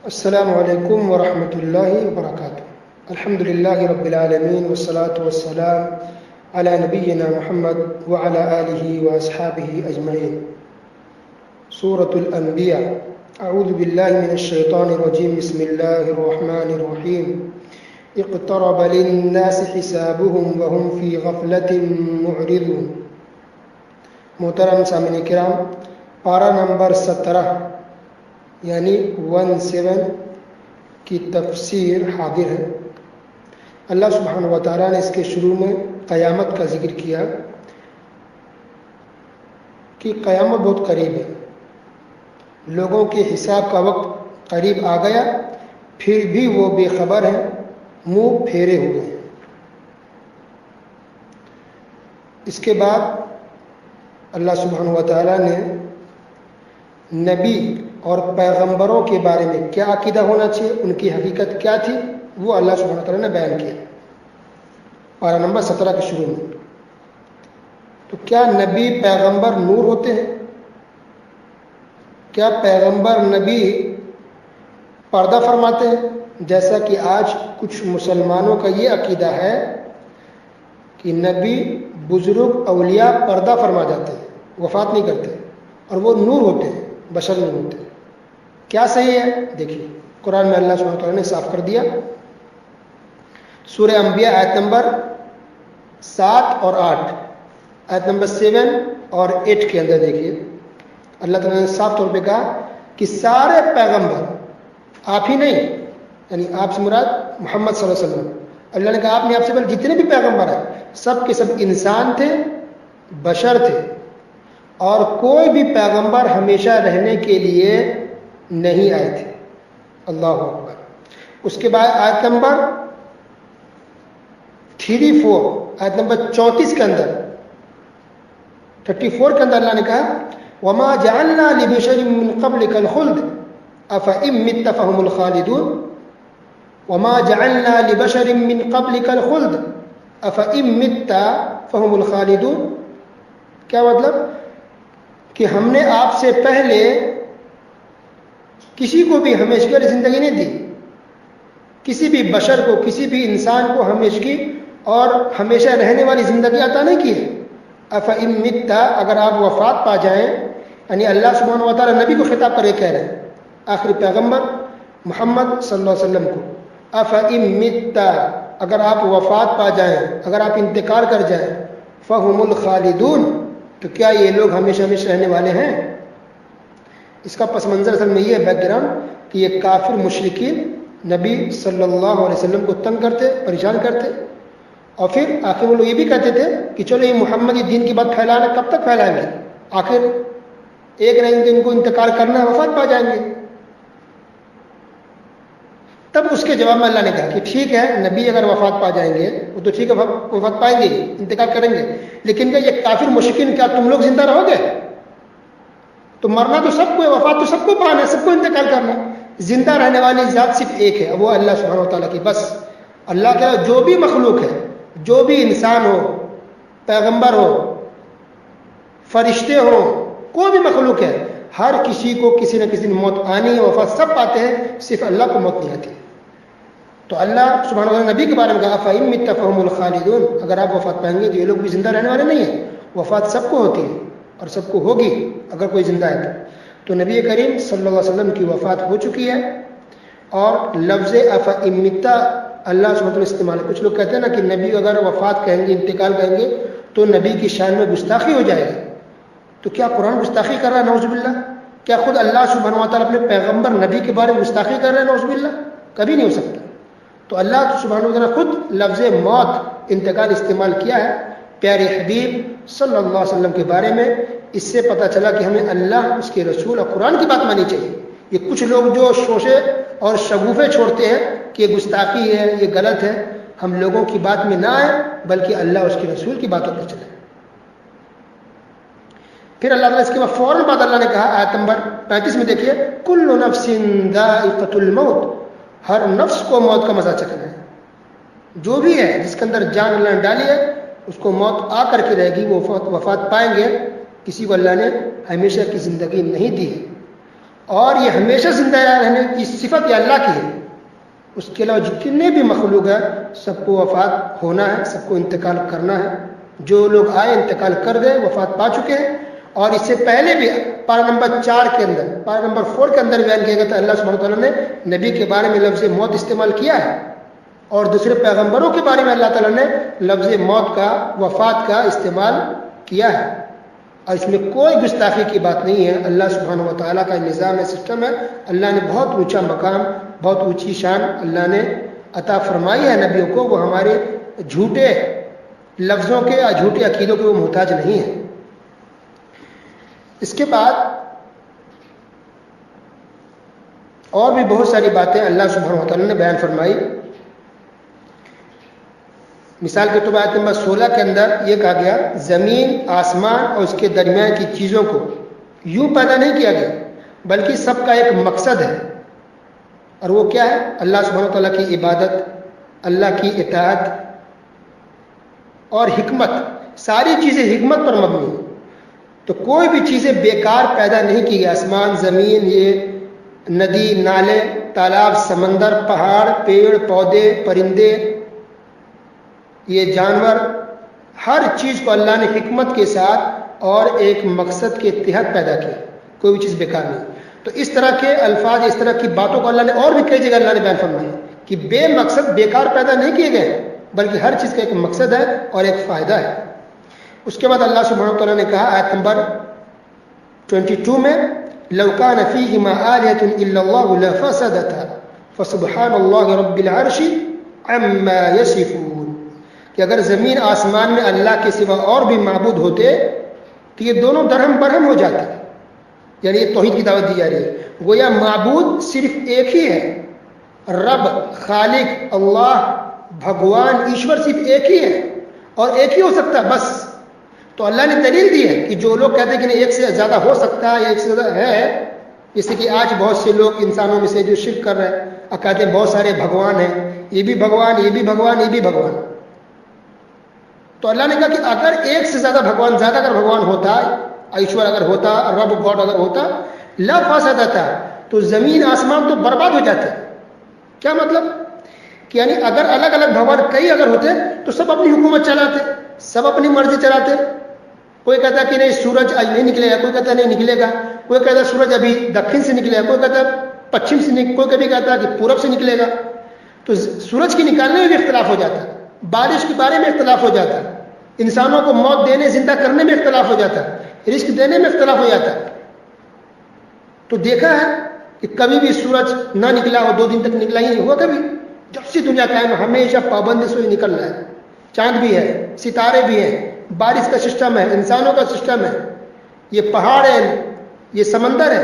السلام علیکم ورحمۃ اللہ وبرکاتہ۔ الحمد للہ رب العالمین والصلاة والسلام علی نبینا محمد وعلی آلہ واصحابہ اجمعین۔ سورۃ الانبیاء۔ اعوذ باللہ من الشیطان الرجیم، بسم اللہ الرحمن الرحیم۔ اقترب للناس حسابهم وهم فی غفلۃ معرضون۔ محترم سامعین کرام، پارہ نمبر 17 یعنی 17 کی تفسیر حاضر ہے۔ اللہ سبحانہ و تعالیٰ نے اس کے شروع میں قیامت کا ذکر کیا کہ قیامت بہت قریب ہے، لوگوں کے حساب کا وقت قریب آ گیا، پھر بھی وہ بے خبر ہیں، منہ پھیرے ہوئے ہیں۔ اس کے بعد اللہ سبحانہ و تعالیٰ نے نبی اور پیغمبروں کے بارے میں کیا عقیدہ ہونا چاہیے، ان کی حقیقت کیا تھی، وہ اللہ سبحانہ وتعالیٰ نے بیان کیا پارہ نمبر 17 کے شروع میں۔ تو کیا نبی پیغمبر نور ہوتے ہیں؟ کیا پیغمبر نبی پردہ فرماتے ہیں؟ جیسا کہ آج کچھ مسلمانوں کا یہ عقیدہ ہے کہ نبی بزرگ اولیاء پردہ فرما جاتے ہیں، وفات نہیں کرتے، اور وہ نور ہوتے ہیں، بشر نہیں ہوتے۔ کیا صحیح ہے؟ دیکھیے قرآن میں اللہ سبحانہ وتعالیٰ نے صاف کر دیا۔ سورہ انبیاء آیت نمبر 7 اور 8، آیت نمبر 7 اور 8 کے اندر دیکھیے اللہ تعالیٰ نے صاف طور پہ کہا کہ سارے پیغمبر، آپ ہی نہیں، یعنی آپ سے مراد محمد صلی اللہ علیہ وسلم، اللہ نے کہا آپ نے آپ سے پہلے جتنے بھی پیغمبر ہیں سب کے سب انسان تھے، بشر تھے، اور کوئی بھی پیغمبر ہمیشہ رہنے کے لیے نہیں آئے تھے۔ اللہ اکبر۔ اس کے بعد آیت نمبر 34، آیت نمبر 34 کے اندر 34 کے اندر اللہ نے کہا وَمَا جَعَلْنَا لِبَشَرٍ مِّن قَبْلِكَ الْخُلْدَ أَفَإِن مِّتَّ فَهُمُ الْخَالِدُونَ وَمَا جَعَلْنَا لِبَشَرٍ مِّن قَبْلِكَ الْخُلْدَ أَفَإِن مِّتَّ فَهُمُ الْخَالِدُونَ۔ کیا مطلب کہ ہم نے آپ سے پہلے کسی کو بھی ہمیشگی زندگی نہیں دی، کسی بھی بشر کو، کسی بھی انسان کو ہمیشگی اور ہمیشہ رہنے والی زندگی عطا نہیں کی ہے۔ افإن مت، اگر آپ وفات پا جائیں، یعنی اللہ سبحانہ و تعالیٰ نبی کو خطاب کر کے کہہ رہے ہیں، آخری پیغمبر محمد صلی اللہ علیہ وسلم کو، افإن مت، اگر آپ وفات پا جائیں، اگر آپ انتقال کر جائیں، فہم الخالدون، تو کیا یہ لوگ ہمیشہ ہمیشہ رہنے والے ہیں؟ اس کا پس منظر اصل میں یہ بیک گراؤنڈ کہ یہ کافر مشرکین نبی صلی اللہ علیہ وسلم کو تنگ کرتے، پریشان کرتے، اور پھر آخر وہ لوگ یہ بھی کہتے تھے کہ چلو یہ محمدی دین کی بات پھیلانا کب تک پھیلائیں گے، آخر ایک نہ ایک دن کو انتقال کرنا ہے، وفات پا جائیں گے۔ تب اس کے جواب میں اللہ نے کہا کہ ٹھیک ہے، نبی اگر وفات پا جائیں گے وہ تو ٹھیک ہے، وفات پائیں گے، انتقال کریں گے، لیکن کیا یہ کافر مشرکین، کیا تم لوگ زندہ رہو گے؟ تو مرنا تو سب کو ہے، وفات تو سب کو پانا ہے، سب کو انتقال کرنا ہے۔ زندہ رہنے والی ذات صرف ایک ہے، وہ اللہ سبحانہ و تعالیٰ کی بس۔ اللہ کے جو بھی مخلوق ہے، جو بھی انسان ہو، پیغمبر ہو، فرشتے ہو، کوئی بھی مخلوق ہے، ہر کسی کو کسی نہ کسی موت آنی ہے، وفات سب پاتے ہیں، صرف اللہ کو موت نہیں آتی۔ تو اللہ سبحانہ و تعالیٰ نبی کے بارے میں کہا فَإِن مِتَّ فَهُمُ الْخَالِدُونَ، اگر آپ وفات پائیں گے تو یہ لوگ بھی زندہ رہنے والے نہیں ہیں، وفات سب کو ہوتی ہے اور سب کو ہوگی اگر کوئی زندہ ہے تو نبی کریم صلی اللہ علیہ وسلم کی وفات ہو چکی ہے، اور لفظ افإن مت اللہ سبحانہ وتعالیٰ استعمال ہے۔ کچھ لوگ کہتے ہیں نا کہ نبی اگر وفات کہیں گے، انتقال کہیں گے تو نبی کی شان میں گستاخی ہو جائے گی۔ تو کیا قرآن گستاخی کر رہا ہے؟ نعوذ باللہ۔ کیا خود اللہ سبحانہ و تعالیٰ اپنے پیغمبر نبی کے بارے میں گستاخی کر رہے ہیں؟ نعوذ باللہ، کبھی نہیں ہو سکتا۔ تو اللہ سبحانہ و تعالیٰ خود لفظ موت، انتقال استعمال کیا ہے پیارے حبیب صلی اللہ علیہ وسلم کے بارے میں۔ اس سے پتہ چلا کہ ہمیں اللہ، اس کے رسول اور قرآن کی بات مانی چاہیے۔ یہ کچھ لوگ جو شوشے اور شگوفے چھوڑتے ہیں کہ یہ گستاخی ہے، یہ غلط ہے، ہم لوگوں کی بات میں نہ آئیں بلکہ اللہ اس کے رسول کی باتوں پر چلیں۔ پھر اللہ تعالیٰ اس کے بعد فوراً بعد اللہ نے کہا آیت نمبر 35 میں دیکھیے کل نفس ذائقۃ الموت، ہر نفس کو موت کا مزہ چکھنا ہے۔ جو بھی ہے جس کے اندر جان اللہ نے ڈالی ہے اس کو موت آ کر کے رہے گی، وہ وفات پائیں گے۔ کسی کو اللہ نے ہمیشہ کی زندگی نہیں دی ہے۔ اور یہ ہمیشہ زندہ رہنے کی صفت یہ اللہ کی ہے. اس کے علاوہ جتنے بھی مخلوق ہیں سب کو وفات ہونا ہے, سب کو انتقال کرنا ہے. جو لوگ آئے انتقال کر گئے, وفات پا چکے ہیں. اور اس سے پہلے بھی پارہ نمبر 4 کے اندر, پارہ نمبر 4 کے اندر بیان کیا گیا تھا, اللہ سبحانہ تعالیٰ نے نبی کے بارے میں لفظ موت استعمال کیا ہے, اور دوسرے پیغمبروں کے بارے میں اللہ تعالیٰ نے لفظ موت کا, وفات کا استعمال کیا ہے. اور اس میں کوئی گستاخی کی بات نہیں ہے. اللہ سبحانہ و تعالیٰ کا نظام ہے, سسٹم ہے. اللہ نے بہت اونچا مقام, بہت اونچی شان اللہ نے عطا فرمائی ہے نبیوں کو. وہ ہمارے جھوٹے لفظوں کے یا جھوٹے عقیدوں کے وہ محتاج نہیں ہیں. اس کے بعد اور بھی بہت ساری باتیں اللہ سبحانہ و تعالیٰ نے بیان فرمائی. مثال کے طور پر آیت نمبر 16 کے اندر یہ کہا گیا, زمین, آسمان اور اس کے درمیان کی چیزوں کو یوں پیدا نہیں کیا گیا بلکہ سب کا ایک مقصد ہے. اور وہ کیا ہے؟ اللہ سبحانہ و تعالیٰ کی عبادت, اللہ کی اطاعت اور حکمت. ساری چیزیں حکمت پر مبنی ہیں. تو کوئی بھی چیزیں بیکار پیدا نہیں کی گئی. آسمان, زمین, یہ ندی, نالے, تالاب, سمندر, پہاڑ, پیڑ پودے, پرندے, یہ جانور, ہر چیز کو اللہ نے حکمت کے ساتھ اور ایک مقصد کے تحت پیدا کیا. کوئی بھی چیز بیکار نہیں. تو اس طرح کے الفاظ, اس طرح کی باتوں کو اللہ نے اور بھی کئی جگہ اللہ نے بیان فرمایا کہ بے مقصد بیکار پیدا نہیں کیے گئے بلکہ ہر چیز کا ایک مقصد ہے اور ایک فائدہ ہے. اس کے بعد اللہ سبحانہ و تعالیٰ نے کہا آیت نمبر 22 میں, لو کان فیہما آلہۃ الا اللہ لفسدتا فسبحان اللہ رب العرش عما یصفون, کہ اگر زمین آسمان میں اللہ کے سوا اور بھی معبود ہوتے تو یہ دونوں درہم برہم ہو جاتے. یعنی یہ توحید کی دعوت دی جا رہی ہے. گویا معبود صرف ایک ہی ہے, رب, خالق, اللہ, بھگوان, ایشور صرف ایک ہی ہے اور ایک ہی ہو سکتا ہے بس. تو اللہ نے دلیل دی ہے کہ جو لوگ کہتے ہیں کہ نہیں ایک سے زیادہ ہو سکتا ہے یا ایک سے زیادہ ہے, جیسے کہ آج بہت سے لوگ انسانوں میں سے جو شرک کر رہے ہیں اور کہتے ہیں بہت سارے بھگوان ہیں, یہ بھی بھگوان, یہ بھی بھگوان, یہ بھی بھگوان. تو اللہ نے کہا کہ اگر ایک سے زیادہ بھگوان, زیادہ اگر بھگوان ہوتا, ایشور اگر ہوتا, رب گاڈ اگر ہوتا, لفسدتا, تو زمین آسمان تو برباد ہو جاتے. کیا مطلب کہ یعنی اگر الگ الگ بھگوان کئی اگر ہوتے تو سب اپنی حکومت چلاتے, سب اپنی مرضی چلاتے. کوئی کہتا ہے کہ نہیں سورج آج نہیں نکلے گا, کوئی کہتا ہے نہیں نکلے گا, کوئی کہتا ہے سورج ابھی دکن سے نکلے گا, کوئی کہتا ہے پچھم سے, کوئی کبھی کہتا ہے کہ پورب سے نکلے گا. تو سورج کی نکالنے میں بھی اختلاف ہو جاتا ہے, بارش کے بارے میں اختلاف ہو جاتا ہے, انسانوں کو موت دینے, زندہ کرنے میں اختلاف ہو جاتا ہے, رزق دینے میں اختلاف ہو جاتا ہے. تو دیکھا ہے کہ کبھی بھی سورج نہ نکلا ہو, 2 دن تک نکلا ہی نہیں ہوا کبھی. جب سے دنیا قائم ہے ہمیشہ پابندی سے ہی نکل رہا ہے. چاند بھی ہے, ستارے بھی ہیں, بارش کا سسٹم ہے, انسانوں کا سسٹم ہے, یہ پہاڑ ہے, یہ سمندر ہے,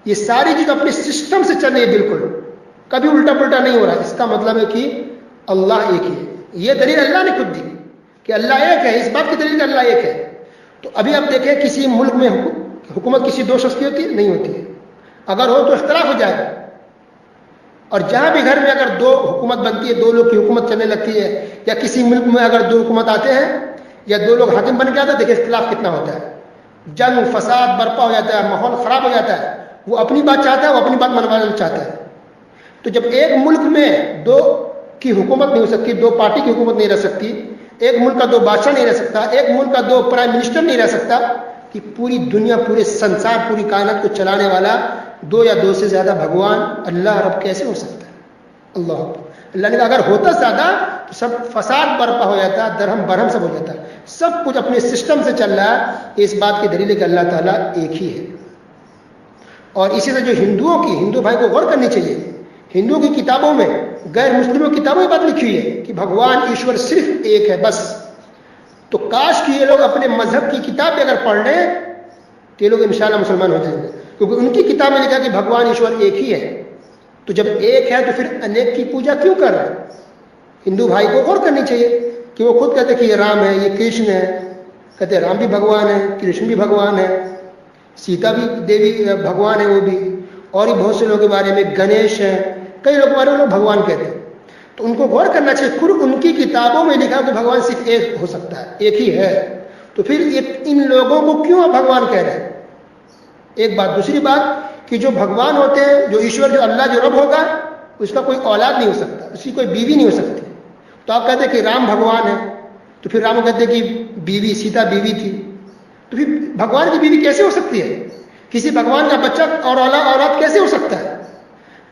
یہ ساری چیز اپنے سسٹم سے چل رہی ہے بالکل, کبھی الٹا پلٹا نہیں ہو رہا. اس کا مطلب ہے کہ اللہ ایک ہی ہے. یہ دلیل اللہ نے خود دی کہ اللہ ایک ہے. اس بات کی دلیل کہ اللہ ایک ہے. تو ابھی آپ دیکھیں کسی ملک میں حکومت کسی 2 شخص کی ہوتی ہے, نہیں ہوتی ہے. اگر ہو تو اختلاف ہو جائے گا. اور جہاں بھی گھر میں اگر 2 حکومت بنتی ہے, 2 لوگ کی حکومت چلنے لگتی ہے, یا کسی ملک میں اگر 2 حکومت آتے ہیں یا 2 لوگ حاکم بن کے آتے ہیں, دیکھیں اختلاف کتنا ہوتا ہے. جنگ فساد برپا ہو جاتا ہے, ماحول خراب ہو جاتا ہے. وہ اپنی بات چاہتا ہے, وہ اپنی بات منوانا چاہتا ہے. تو جب ایک ملک میں 2 کی حکومت نہیں ہو سکتی, 2 پارٹی کی حکومت نہیں رہ سکتی, ایک ملک کا 2 بادشاہ نہیں رہ سکتا, ایک ملک کا 2 پرائم منسٹر نہیں رہ سکتا, کہ پوری دنیا, پورے سنسار, پوری کائنات کو چلانے والا 2 یا 2 سے زیادہ بھگوان اللہ رب کیسے ہو سکتا ہے؟ اللہ اللہ نے کہا اگر ہوتا زیادہ تو سب فساد برپا ہو جاتا, درہم برہم سب ہو جاتا. سب کچھ اپنے سسٹم سے چل رہا ہے. اس بات کی دلیل ہے کہ اللہ تعالیٰ ایک ہی ہے. اور اسی طرح جو ہندو بھائی کو غور کرنی چاہیے, ہندو کی کتابوں میں, غیر مسلموں کی کتابوں میں بات لکھی ہوئی ہے کہ بھگوان ایشور صرف ایک ہے بس. تو کاش کہ یہ لوگ اپنے مذہب کی کتاب اگر پڑھ لیں تو یہ لوگ انشاءاللہ مسلمان ہو جائیں گے, کیونکہ ان کی کتاب میں لکھا کہ بھگوان ایشور ایک ہی ہے. تو جب ایک ہے تو پھر انیک کی پوجا کیوں کر رہے ہیں؟ ہندو بھائی کو غور کرنی چاہیے کہ وہ خود کہتے ہیں کہ یہ رام ہے, یہ کرشن ہے, کہتے ہیں رام بھی بھگوان ہے, کرشن بھی بھگوان ہے, سیتا بھی دیوی بھگوان ہے وہ بھی, اور بھی بہت سے لوگوں کے بارے میں گنیش ہیں, کئی لوگ بارے میں لوگ بھگوان کہتے ہیں. تو ان کو غور کرنا چاہیے, خود ان کی کتابوں میں لکھا کہ بھگوان صرف ایک ہو سکتا ہے, ایک ہی ہے. تو پھر ان لوگوں کو کیوں بھگوان کہہ رہے ہیں؟ ایک بات. دوسری بات کہ جو بھگوان ہوتے ہیں، جو ایشور، جو اللہ، جو رب ہوگا، اس کا کوئی اولاد نہیں ہو سکتا، اس کی کوئی بیوی نہیں ہو سکتی. تو آپ کہتے ہیں کہ رام بھگوان ہے، تو پھر رام کہتے ہیں کہ بیوی سیتا بیوی تھی، تو پھر بھگوان کی بیوی کیسے ہو سکتی ہے؟ کسی بھگوان کا بچہ اور اولاد کیسے ہو سکتا ہے؟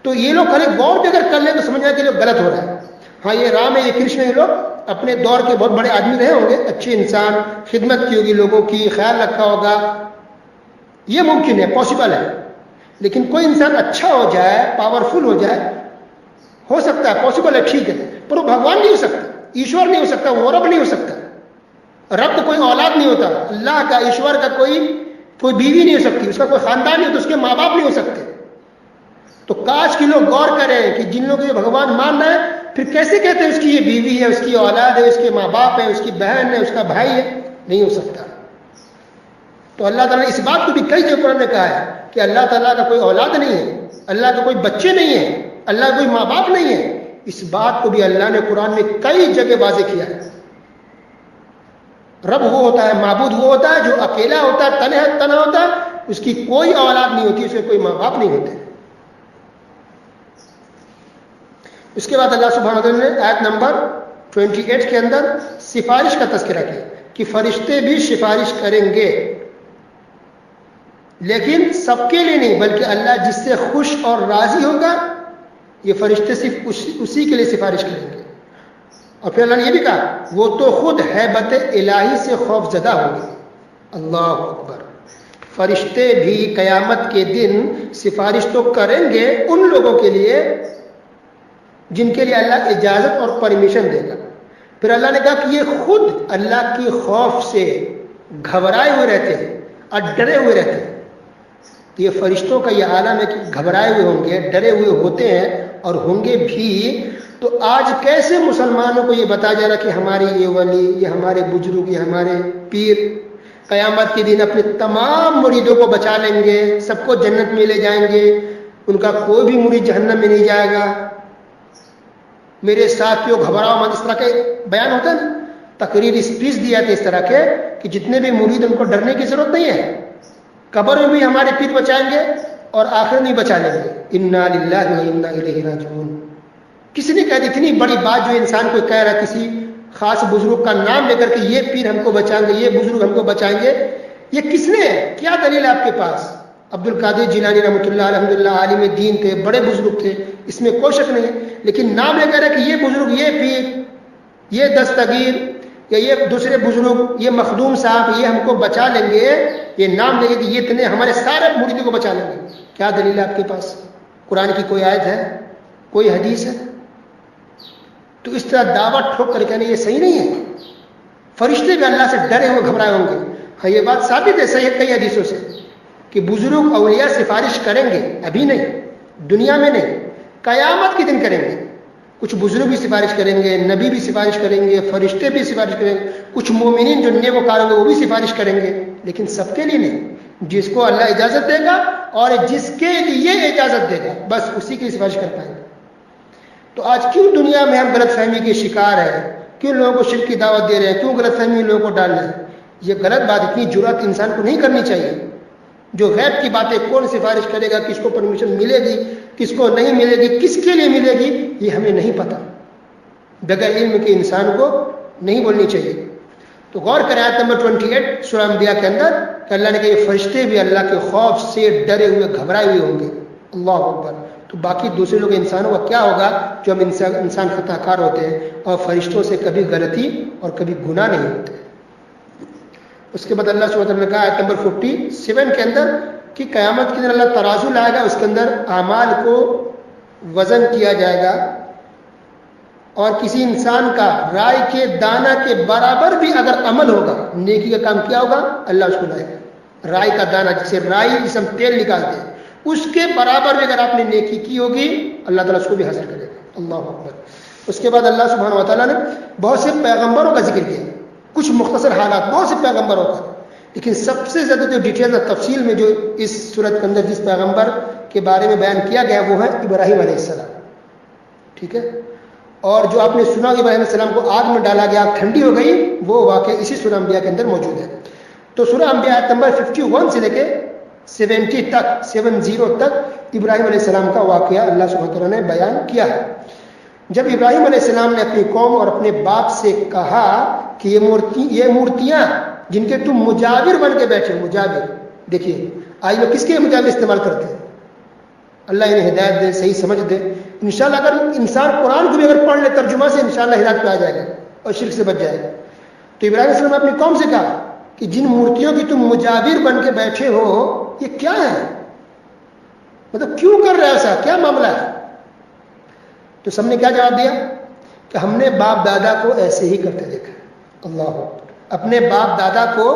تو یہ لوگ خالی غور بھی اگر کر لیں تو سمجھ جائے کہ لوگ غلط ہو رہا ہے. ہاں یہ رام ہے، یہ کرشن ہے، یہ لوگ اپنے دور کے بہت بڑے آدمی رہے ہوں گے، اچھے انسان، خدمت کی ہوگی لوگوں کی، خیال رکھا ہوگا، یہ ممکن ہے، پاسبل ہے. لیکن کوئی انسان اچھا ہو جائے، پاورفل ہو جائے، ہو سکتا ہے، پاسبل ہے، ٹھیک ہے، پر وہ بھگوان نہیں ہو سکتا، ایشور نہیں ہو سکتا، وہ رب نہیں ہو سکتا. رب کو کوئی اولاد نہیں ہوتا، اللہ کا، ایشور کا کوئی بیوی نہیں ہو سکتی، اس کا کوئی خاندان نہیں ہوتا، اس کے ماں باپ نہیں ہو سکتے. تو کاش کے لوگ غور کریں کہ جن لوگوں کو یہ بھگوان مان رہا ہے، پھر کیسے کہتے ہیں اس کی یہ بیوی ہے، اس کی اولاد ہے، اس کے ماں باپ ہے، اس کی بہن ہے، اس کا بھائی ہے؟ نہیں ہو سکتا. تو اللہ تعالیٰ نے اس بات کو بھی کئی جگہ قرآن نے کہا ہے کہ اللہ تعالیٰ کا کوئی اولاد نہیں ہے، اللہ کے کوئی بچے نہیں ہیں، اللہ کا کوئی ماں باپ نہیں ہے. اس بات کو بھی اللہ نے قرآن میں کئی جگہ واضح کیا ہے. رب وہ ہوتا ہے، معبود وہ ہوتا ہے جو اکیلا ہوتا ہے، تنہا ہوتا ہے، اس کی کوئی اولاد نہیں ہوتی، اس کے کوئی ماں باپ نہیں ہوتے. اس کے بعد اللہ سبحانہ وتعالی نے آیت نمبر 28 کے اندر سفارش کا تذکرہ کیا کہ فرشتے بھی سفارش کریں گے، لیکن سب کے لیے نہیں، بلکہ اللہ جس سے خوش اور راضی ہوگا یہ فرشتے صرف اسی کے لیے سفارش کریں گے. اور پھر اللہ نے یہ بھی کہا وہ تو خود ہیبت الہی سے خوف زدہ ہوں گے. اللہ اکبر. فرشتے بھی قیامت کے دن سفارش تو کریں گے ان لوگوں کے لیے جن کے لیے اللہ اجازت اور پرمیشن دے گا. پھر اللہ نے کہا کہ یہ خود اللہ کی خوف سے گھبرائے ہوئے رہتے ہیں اور ڈرے ہوئے رہتے ہیں. تو یہ فرشتوں کا یہ عالم ہے کہ گھبرائے ہوئے ہوں گے، ڈرے ہوئے ہوتے ہیں اور ہوں گے بھی. تو آج کیسے مسلمانوں کو یہ بتایا جا رہا ہے کہ ہمارے یہ ولی، یہ ہمارے بزرگ، یہ ہمارے پیر قیامت کے دن اپنے تمام مریدوں کو بچا لیں گے، سب کو جنت میں لے جائیں گے، ان کا کوئی بھی مرید جہنم میں نہیں جائے گا. میرے ساتھیوں گھبراؤ مت، اس طرح کے بیان ہوتا ہے نا، تقریر اسپیچ دیا تھا اس طرح کے کہ جتنے بھی مرید ان کو ڈرنے کی ضرورت نہیں ہے، قبر میں بھی ہمارے پیر بچائیں گے اور آخرت میں بچا لیں گے. انا للہ و انا الیہ راجعون. کسی نے کہا اتنی بڑی بات جو انسان کو کہہ رہا ہے، کسی خاص بزرگ کا نام لے کر کے یہ پیر ہم کو بچائیں گے، یہ بزرگ ہم کو بچائیں گے، یہ کس نے ہے؟ کیا دلیل ہے آپ کے پاس؟ عبد القادر جیلانی رحمۃ اللہ الحمدللہ عالم دین تھے، بڑے بزرگ تھے، اس میں کوئی شک نہیں ہے، لیکن نام لے کر کہ یہ بزرگ، یہ پیر، یہ دستگیر یا یہ دوسرے بزرگ، یہ مخدوم صاحب، یہ ہم کو بچا لیں گے، یہ نام لے کے کہ یہ اتنے ہمارے سارے مریدوں کو بچا لیں گے. کیا دلیل ہے آپ کے پاس؟ قرآن کی کوئی آیت ہے؟ کوئی حدیث ہے؟ تو اس طرح دعوت ٹھوک کر کہنا یہ صحیح نہیں ہے. فرشتے بھی اللہ سے ڈرے ہوئے گھبرائے ہوں گے. ہاں یہ بات ثابت ہے صحیح کئی حدیثوں سے کہ بزرگ اولیاء سفارش کریں گے، ابھی نہیں، دنیا میں نہیں، قیامت کے دن کریں گے. کچھ بزرگ بھی سفارش کریں گے، نبی بھی سفارش کریں گے، فرشتے بھی سفارش کریں گے، کچھ مومنین جو نیک وکار ہوں گے وہ بھی سفارش کریں گے، لیکن سب کے لیے نہیں. جس کو اللہ اجازت دے گا اور جس کے لیے اجازت دے گا بس اسی کی سفارش کر پائیں گے. تو آج کیوں دنیا میں ہم غلط فہمی کے شکار ہیں؟ کیوں لوگوں کو شرک کی دعوت دے رہے ہیں؟ کیوں غلط فہمی لوگوں کو ڈال رہے ہیں؟ یہ غلط بات، اتنی جرأت انسان کو نہیں کرنی چاہیے. جو غیب کی باتیں کون سفارش کرے گا، کس کو پرمیشن ملے گی، کس کو نہیں ملے گی، کس کے لیے ملے گی، یہ ہمیں نہیں پتہ. بغیر علم کے انسان کو نہیں بولنی چاہیے. تو غور کریں آیت نمبر 28 سورہ انبیاء کے اندر کہ اللہ نے کہا یہ فرشتے بھی اللہ کے خوف سے ڈرے ہوئے گھبرائے ہوئے ہوں گے. اللہ اکبر. تو باقی دوسرے لوگ انسانوں کا کیا ہوگا جو ہم انسان خطا کار ہوتے ہیں اور فرشتوں سے کبھی غلطی اور کبھی گناہ نہیں ہوتے. اس کے بعد اللہ سبحانہ وتعالی نے کہا آیت نمبر 47 کے اندر کہ قیامت کے دن اللہ ترازو لائے گا، اس کے اندر اعمال کو وزن کیا جائے گا اور کسی انسان کا رائے کے دانہ کے برابر بھی اگر عمل ہوگا، نیکی کا کام کیا ہوگا، اللہ اس کو لائے گا. رائے کا دانہ، جسے رائی جس ہم تیل نکالتے ہیں، اس کے برابر بھی اگر آپ نے نیکی کی ہوگی اللہ تعالیٰ اس کو بھی حاصل کرے گا. اللہ اکبر. اس کے بعد اللہ سبحانہ و تعالیٰ نے بہت سے پیغمبروں کا ذکر کیا، کچھ مختصر حالات بہت سے پیغمبروں کا، لیکن سب سے زیادہ جو ڈیٹیل اور تفصیل میں جو اس صورت کے اندر جس پیغمبر کے بارے میں بیان کیا گیا وہ ہے ابراہیم علیہ السلام. ٹھیک ہے. اور جو آپ نے سنا کہ ابراہیم علیہ السلام کو آگ میں ڈالا گیا، آگ ٹھنڈی ہو گئی، وہ واقعہ اسی سورہ انبیاء کے اندر موجود ہے. تو سورہ انبیاء آیت نمبر 51 سے لے کے 70 تک ابراہیم علیہ السلام کا واقعہ اللہ سبحانہ وتعالیٰ نے بیان کیا ہے. جب ابراہیم علیہ السلام نے اپنی قوم اور اپنے باپ سے کہا کہ یہ مورتیاں جن کے تم مجاور بن کے بیٹھے ہو، مجاور، دیکھیے آج وہ کس کے مجاور استعمال کرتے ہیں؟ اللہ انہیں ہدایت دے، صحیح سمجھ دے. انشاءاللہ اگر انسان قرآن کو بھی اگر پڑھ لے ترجمہ سے، انشاءاللہ ہدایت پہ آ جائے گا اور شرک سے بچ جائے گا. تو ابراہیم علیہ السلام نے اپنی قوم سے کہا کہ جن مورتیوں کی تم مجاور بن کے بیٹھے ہو یہ کیا ہے؟ مطلب کیوں کر رہے ہو ایسا؟ کیا معاملہ ہے؟ تو سب نے کیا جواب دیا کہ ہم نے باپ دادا کو ایسے ہی کرتے دیکھا. اللہ اکبر. اپنے باپ دادا کو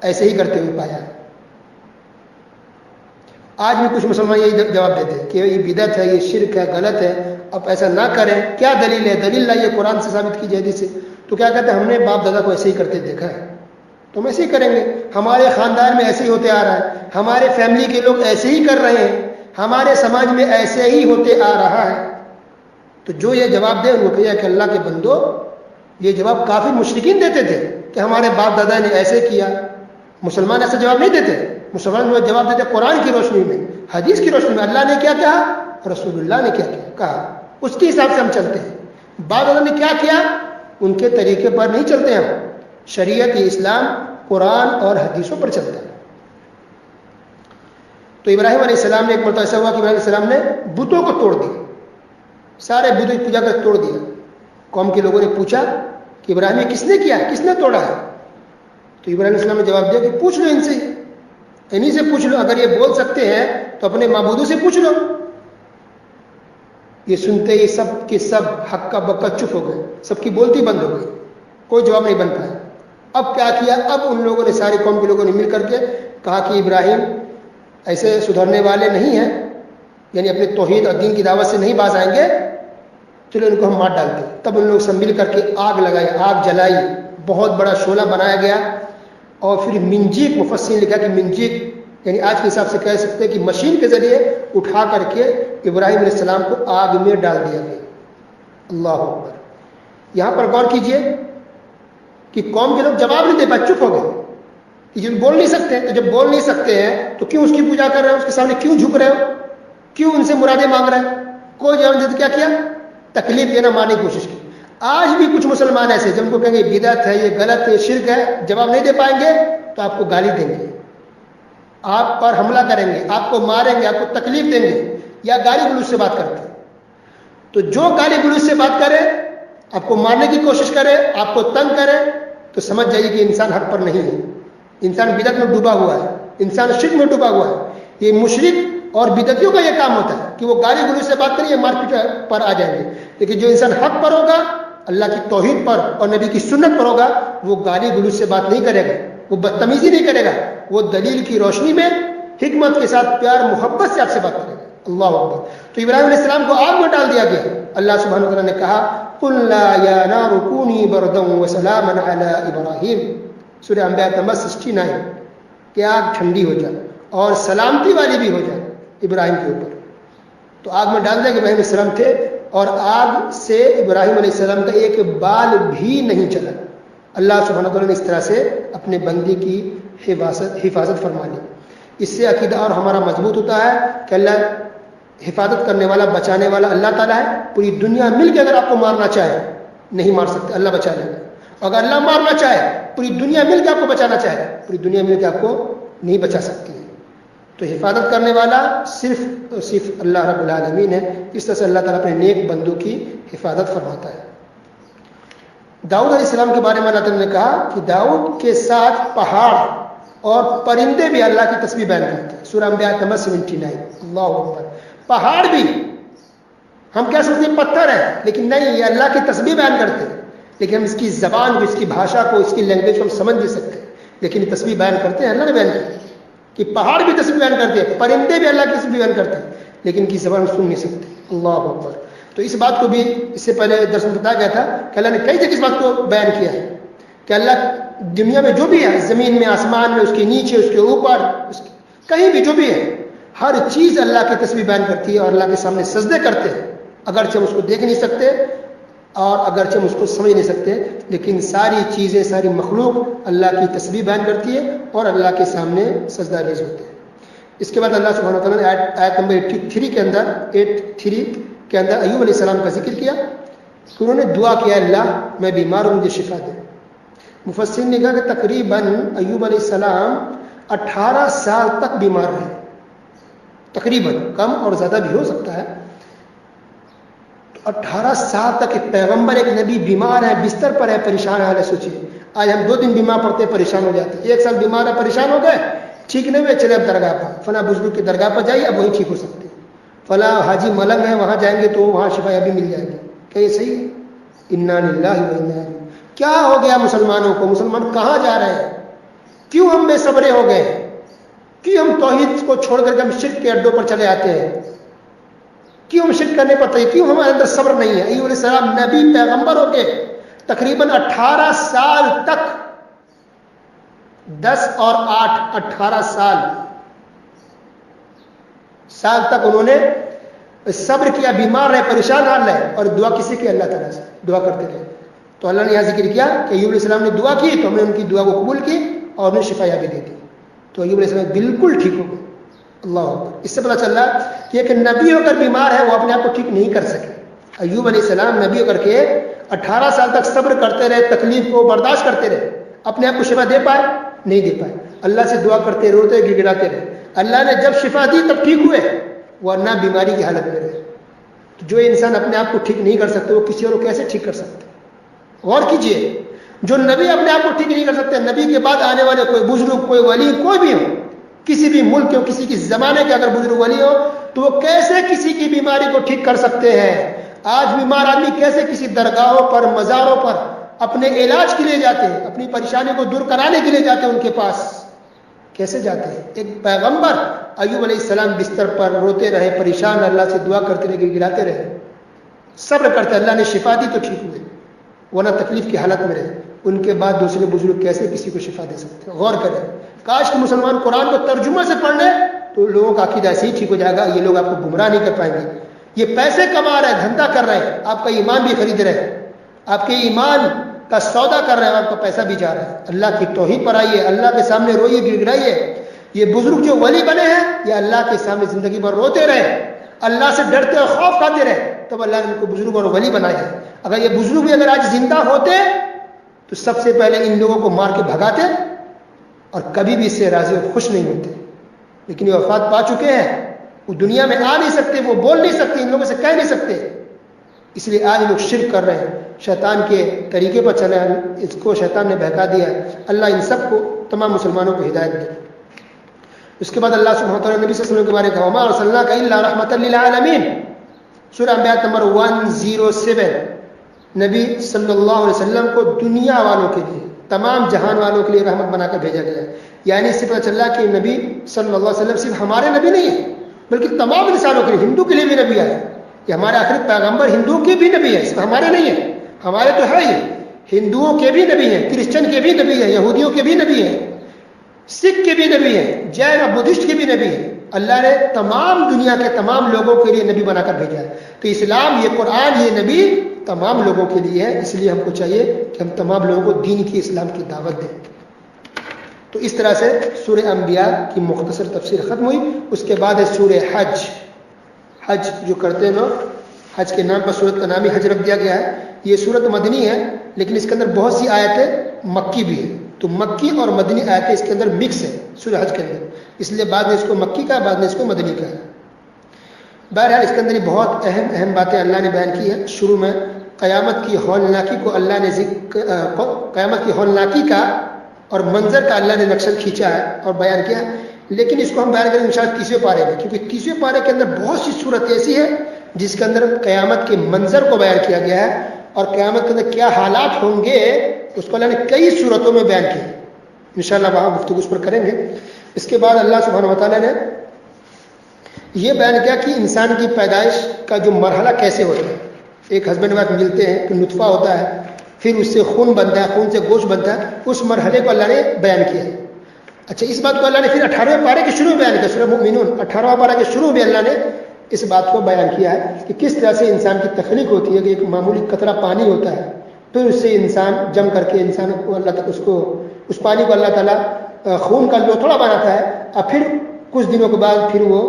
ایسے ہی کرتے ہوئے پایا. آج بھی کچھ مسلمان یہی جواب دیتے ہیں کہ یہ بدعت ہے، یہ شرک ہے، غلط ہے، اب ایسا نہ کریں. کیا دلیل ہے؟ دلیل لائیے، قرآن سے ثابت کیجیے، حدیث سے. تو کیا کہتے ہیں؟ ہم نے باپ دادا کو ایسے ہی کرتے دیکھا ہے تو ہم ایسے ہی کریں گے. ہمارے خاندان میں ایسے ہی ہوتے آ رہا ہے، ہمارے فیملی کے لوگ ایسے ہی کر رہے ہیں، ہمارے سماج میں ایسے ہی ہوتے آ رہا ہے. تو جو یہ جواب دے ان کو کہا کہ اللہ کے بندو، یہ جواب کافی مشرکین دیتے تھے کہ ہمارے باپ دادا نے ایسے کیا. مسلمان ایسا جواب نہیں دیتے. مسلمان جواب دیتے قرآن کی روشنی میں، حدیث کی روشنی میں. اللہ نے کیا کہا، رسول اللہ نے کیا کہا، اس کے حساب سے ہم چلتے ہیں. باپ دادا نے کیا کیا، ان کے طریقے پر نہیں چلتے ہم. شریعت اسلام قرآن اور حدیثوں پر چلتا ہے. تو ابراہیم علیہ السلام نے ایک مرتبہ ایسا ہوا کہ ابراہیم علیہ السلام نے بتوں کو توڑ دیا، سارے بتوں کی پوجا کر توڑ دیا. قوم کے لوگوں نے پوچھا کہ ابراہیم یہ کس نے کیا، کس نے توڑا ہے؟ تو ابراہیم علیہ السلام نے جواب دیا کہ پوچھ لو ان سے، انہیں سے پوچھ لو. اگر یہ بول سکتے ہیں تو اپنے معبودوں سے پوچھ لو. یہ سنتے ہی سب کے سب ہکا بکا چپ ہو گئے، سب کی بولتی بند ہو گئی، کوئی جواب نہیں بن پایا. اب کیا کیا؟ اب ان لوگوں نے، ساری قوم کے لوگوں نے مل کر کے کہا کہ ابراہیم ایسے سدھرنے والے نہیں ہیں، یعنی اپنے توحید اور دین کی دعوت سے نہیں باز آئیں گے، چلو ان کو ہم مار ڈالتے. تب ان لوگ سب مل کر کے آگ لگائی، آگ جلائی، بہت بڑا شعلہ بنایا گیا. اور پھر منجیک، مفسرین نے لکھا کہ منجیک یعنی آج کے حساب سے کہہ سکتے ہیں کہ مشین کے ذریعے اٹھا کر کے ابراہیم علیہ السلام کو آگ میں ڈال دیا گیا. اللہ اکبر. یہاں پر غور کیجئے کہ قوم کے لوگ جواب نہیں دے پائے، چپ ہو گئے کہ جب بول نہیں سکتے. تو جب بول نہیں سکتے ہیں تو کیوں اس کی پوجا کر رہے ہو، اس کے سامنے کیوں جھک رہے ہو، کیوں ان سے مرادیں مانگ رہے ہیں؟ کوئی جواب نہیں دیتے. کیا تکلیف دینا، مارنے کی کوشش کی. آج بھی کچھ مسلمان ایسے جب ان کو کہیں گے بدعت ہے، یہ غلط ہے، شرک ہے، جواب نہیں دے پائیں گے تو آپ کو گالی دیں گے، آپ پر حملہ کریں گے، آپ کو ماریں گے، آپ کو تکلیف دیں گے، یا گالی گلوچ سے بات کرتے ہیں. تو جو گالی گلوچ سے بات کرے، آپ کو مارنے کی کوشش کرے، آپ کو تنگ کرے، تو سمجھ جائیے کہ انسان حق پر نہیں ہے، انسان بدعت میں ڈوبا ہوا ہے، انسان شرک میں ڈوبا ہوا ہے. یہ مشرک اور بدعتیوں کا یہ کام ہوتا ہے کہ وہ گالی گلوچ سے بات کریں یا مار پیٹ پر آ جائیں گے. لیکن جو انسان حق پر ہوگا، اللہ کی توحید پر اور نبی کی سنت پر ہوگا، وہ گالی گلوچ سے بات نہیں کرے گا، وہ بدتمیزی نہیں کرے گا، وہ دلیل کی روشنی میں حکمت کے ساتھ پیار محبت سے آپ سے بات کرے گا. اللہ اکبر. تو ابراہیم علیہ السلام کو آگ میں ڈال دیا گیا. اللہ سبحانہ وتعالیٰ نے کہا قُلْنَا يَا نَارُ كُونِي بَرْدًا وَسَلَامًا عَلَىٰ إِبْرَاهِيمَ، سورہ انبیاء نمبر 69، کہ آگ ٹھنڈی ہو جائے اور سلامتی والی بھی ہو جائے ابراہیم کے اوپر. تو آگ میں ڈال دیا کہ ابراہیم علیہ السلام تھے، اور آگ سے ابراہیم علیہ السلام کا ایک بال بھی نہیں چلا. اللہ سبحانہ وتعالیٰ نے اس طرح سے اپنے بندے کی حفاظت فرما لی. اس سے عقیدہ اور ہمارا مضبوط ہوتا ہے کہ اللہ حفاظت کرنے والا، بچانے والا اللہ تعالیٰ ہے. پوری دنیا مل کے اگر آپ کو مارنا چاہے نہیں مار سکتے، اللہ بچا لے گا. اگر اللہ مارنا چاہے، پوری دنیا مل کے آپ کو بچانا چاہے، پوری دنیا مل کے آپ کو نہیں بچا سکتی ہے. تو حفاظت کرنے والا صرف اللہ رب العالمین ہے. اس طرح سے اللہ تعالیٰ اپنے نیک بندوں کی حفاظت فرماتا ہے. داؤد علیہ السلام کے بارے میں اللہ تعالیٰ نے کہا کہ داؤد کے ساتھ پہاڑ اور پرندے بھی اللہ کی تسبیح بیان کرتے ہیں. سورہ انبیاء نمبر 79. اللہ اکبر. پہاڑ بھی، ہم کیا سمجھتے ہیں پتھر ہے، لیکن نہیں، یہ اللہ کی تسبیح بیان کرتے ہیں. لیکن ہم اس کی زبان کو، اس کی بھاشا کو، اس کی لینگویج کو ہم سمجھ نہیں سکتے، لیکن یہ تسبیح بیان کرتے ہیں. اللہ نے بیان کیا کہ پہاڑ بھی تسبیح بیان کرتے ہیں، پرندے بھی اللہ کی تسبیح بیان کرتے ہیں، لیکن ان کی زبان سن نہیں سکتے. اللہ اکبر. تو اس بات کو بھی اس سے پہلے درس میں بتایا گیا تھا کہ اللہ نے کئی جگہ اس بات کو بیان کیا ہے کہ اللہ دنیا میں جو بھی ہے، زمین میں، آسمان میں، اس کے نیچے، اس کے اوپر، کہیں بھی جو بھی ہے، ہر چیز اللہ کی تسبیح بیان کرتی ہے اور اللہ کے سامنے سجدے کرتے ہیں. اگرچہ ہم اس کو دیکھ نہیں سکتے اور اگرچہ ہم اس کو سمجھ نہیں سکتے، لیکن ساری چیزیں، ساری مخلوق اللہ کی تسبیح بیان کرتی ہے اور اللہ کے سامنے سجدہ ریز ہوتے ہیں. اس کے بعد اللہ سبحانہ وتعالیٰ نے آیت نمبر 83 کے اندر ایوب علیہ السلام کا ذکر کیا کہ انہوں نے دعا کیا اللہ میں بیمار ہوں مجھے شفا دے. مفسرین نے کہا کہ تقریباً ایوب علیہ السلام 18 سال تک بیمار رہے, تقریباً, کم اور زیادہ بھی ہو سکتا ہے. 18 سال تک ایک پیغمبر ایک نبی بیمار ہے, بستر پر ہے, پریشان ہے. سوچیے آج ہم 2 دن بیمار پڑتے پریشان ہو جاتے, 1 سال بیمار ہے پریشان ہو گئے, ٹھیک نہیں ہوئے, چلے اب درگاہ پر, فلاں بزرگ کی درگاہ پر جائیے, اب وہی ٹھیک ہو سکتے ہیں. فلاں حاجی ملنگ ہے وہاں جائیں گے تو وہاں شفا یابی مل جائے گی. کیا یہ صحیح ہے؟ انا للہ و انا الیہ راجعون. کیا ہو گیا مسلمانوں کو؟ مسلمان کہاں جا رہے ہیں؟ کیوں ہم بے صبرے ہو گئے؟ کیوں ہم توحید کو چھوڑ کر کے ہم شرک کے اڈوں پر چلے آتے ہیں؟ کیوں ہم شرک کرنے پڑتے ہیں؟ کیوں ہمارے اندر صبر نہیں ہے؟ ایوب علیہ السلام نبی پیغمبر ہو کے تقریباً 18 سال تک, 10 اور 8 18 سال تک انہوں نے صبر کیا, بیمار رہے, پریشان حال رہے, اور دعا کسی کے؟ اللہ تعالیٰ سے دعا کرتے رہے. تو اللہ نے یہاں ذکر کیا کہ ایوب علیہ السلام نے دعا کی تو ہم نے ان کی دعا کو قبول کی اور انہیں شفا یابی دے دی. تو ایوب علیہ السلام بالکل ٹھیک ہو گئے. اللہ اکبر. اس سے پتہ چل رہا کہ ایک نبی ہو کر بیمار ہے وہ اپنے آپ کو ٹھیک نہیں کر سکے. ایوب علیہ السلام نبی ہو کر کے 18 سال تک صبر کرتے رہے, تکلیف کو برداشت کرتے رہے, اپنے آپ کو شفا دے پائے؟ نہیں دے پائے. اللہ سے دعا کرتے, روتے, گڑ گڑاتے رہے. اللہ نے جب شفا دی تب ٹھیک ہوئے, ورنہ بیماری کی حالت میں رہے. جو انسان اپنے آپ کو ٹھیک نہیں کر سکتے وہ کسی اور کو کیسے ٹھیک کر سکتے؟ غور کیجئے, جو نبی اپنے آپ کو ٹھیک نہیں کر سکتے, نبی کے بعد آنے والے کوئی بزرگ, کوئی ولی, کوئی بھی ہو, کسی بھی ملک کے, کسی کی زمانے کے اگر بزرگ ولی ہو تو وہ کیسے کسی کی بیماری کو ٹھیک کر سکتے ہیں؟ آج بیمار آدمی کیسے کسی درگاہوں پر, مزاروں پر اپنے علاج کے لیے جاتے ہیں, اپنی پریشانی کو دور کرانے کے لیے جاتے ہیں, ان کے پاس کیسے جاتے ہیں؟ ایک پیغمبر ایوب علیہ السلام بستر پر روتے رہے, پریشان, اللہ سے دعا کرتے رہے, گڑگڑاتے رہے, صبر کرتے, اللہ نے شفا دی تو ٹھیک ہوئے, ورنہ تکلیف کی حالت میں رہے. ان کے بعد دوسرے بزرگ کیسے کسی کو شفا دے سکتے ہیں؟ غور کریں. کاش کہ مسلمان قرآن کو ترجمہ سے پڑھ لیں تو لوگوں کا عقیدہ ایسے ہی ٹھیک ہو جائے گا. یہ لوگ آپ کو گمراہ نہیں کر پائیں گے. یہ پیسے کما رہے ہیں, دھندا کر رہے ہیں, آپ کا ایمان بھی خرید رہے ہیں, آپ کے ایمان کا سودا کر رہے ہیں, آپ کا پیسہ بھی جا رہا ہے. اللہ کی توحید پر آئیے, اللہ کے سامنے روئیے, گڑگڑائیے. یہ بزرگ جو ولی بنے ہیں یہ اللہ کے سامنے زندگی بھر روتے رہے, اللہ سے ڈرتے اور خوف کھاتے رہے, تب اللہ نے ان کو بزرگ اور ولی بنایا ہے. اگر یہ بزرگ بھی اگر آج زندہ ہوتے تو سب سے پہلے ان لوگوں کو مار کے بھگاتے اور کبھی بھی اس سے راضی اور خوش نہیں ہوتے. لیکن یہ وفات پا چکے ہیں, وہ دنیا میں آ نہیں سکتے, وہ بول نہیں سکتے, ان لوگوں سے کہہ نہیں سکتے. اس لیے آج لوگ شرک کر رہے ہیں, شیطان کے طریقے پر چلے ہیں, اس کو شیطان نے بہکا دیا ہے. اللہ ان سب کو, تمام مسلمانوں کو ہدایت دے. اس کے بعد اللہ سبحانہ وتعالی نبی صلی اللہ علیہ وسلم کے بارے میں کہا وما ارسلناک الا رحمۃ للعالمین, سورہ انبیاء نمبر 107. نبی صلی اللہ علیہ وسلم کو دنیا والوں کے لیے, تمام جہان والوں کے لیے رحمت بنا کر بھیجا گیا ہے. یعنی اس سے پتہ چل رہا کہ نبی صلی اللہ علیہ وسلم صرف ہمارے نبی نہیں ہے بلکہ تمام انسانوں کے لیے, ہندو کے لیے بھی نبی آئے. یہ ہمارے آخری پیغمبر ہندو کے بھی نبی ہے, صرف ہمارے نہیں ہے. ہمارے تو ہے ہی, ہندوؤں کے بھی نبی ہیں, کرسچن کے بھی نبی ہیں, یہودیوں کے بھی نبی ہیں, سکھ کے بھی نبی ہیں, جین اور بدھسٹ کے بھی نبی ہیں. اللہ نے تمام دنیا کے تمام لوگوں کے لیے نبی بنا کر بھیجا ہے. تو اسلام, یہ قرآن, یہ نبی تمام لوگوں کے لیے ہے. اس لیے ہم کو چاہیے کہ ہم تمام لوگوں کو دین کی, اسلام کی دعوت دیں. تو اس طرح سے سورہ انبیاء کی مختصر تفسیر ختم ہوئی. اس کے بعد ہے سورہ حج. حج جو کرتے ہیں لوگ, حج کے نام پر سورت کا نام ہی حج رکھ دیا گیا ہے. یہ سورت مدنی ہے لیکن اس کے اندر بہت سی آیتیں مکی بھی ہیں. تو مکی اور مدنی آیتیں اس کے اندر مکس ہے سورہ حج کے اندر, اس لیے بعد میں اس کو مکی کا, بعد میں اس کو مدنی کا ہے. بہرحال اس کے اندر بہت اہم باتیں اللہ نے بیان کی ہے. شروع میں قیامت کی ہولناکی کو اللہ نے قیامت کی ہولناکی کا اور منظر کا اللہ نے نقشہ کھینچا ہے اور بیان کیا ہے. لیکن اس کو ہم بیان کریں انشاءاللہ 30ویں پارے میں, کیونکہ 30ویں پارے کے اندر بہت سی صورت ایسی ہے جس کے اندر قیامت کے منظر کو بیان کیا گیا ہے اور قیامت کے اندر کیا حالات ہوں گے اس کو اللہ نے کئی صورتوں میں بیان کیا. انشاءاللہ وہاں گفتگو اس پر کریں گے. اس کے بعد اللہ سبحانہ وتعالیٰ نے یہ بیان کیا کہ انسان کی پیدائش کا جو مرحلہ کیسے ہوتا ہے. ایک ہسبینڈ وائف ملتے ہیں, کہ نطفہ ہوتا ہے, پھر اس سے خون بنتا ہے, خون سے گوشت بنتا ہے. اس مرحلے کو اللہ نے بیان کیا. اچھا, اس بات کو اللہ نے پھر 18ویں پارے کے شروع میں بیان کیا. سورہ مومنون 18واں پارہ کے شروع میں اللہ نے اس بات کو بیان کیا ہے کہ کس طرح سے انسان کی تخلیق ہوتی ہے. کہ ایک معمولی قطرہ پانی ہوتا ہے, پھر اس سے انسان جم کر کے انسان کو اللہ تک اس پانی کو اللہ تعالیٰ خون کا لوتھڑا بناتا ہے, اور پھر کچھ دنوں کے بعد پھر وہ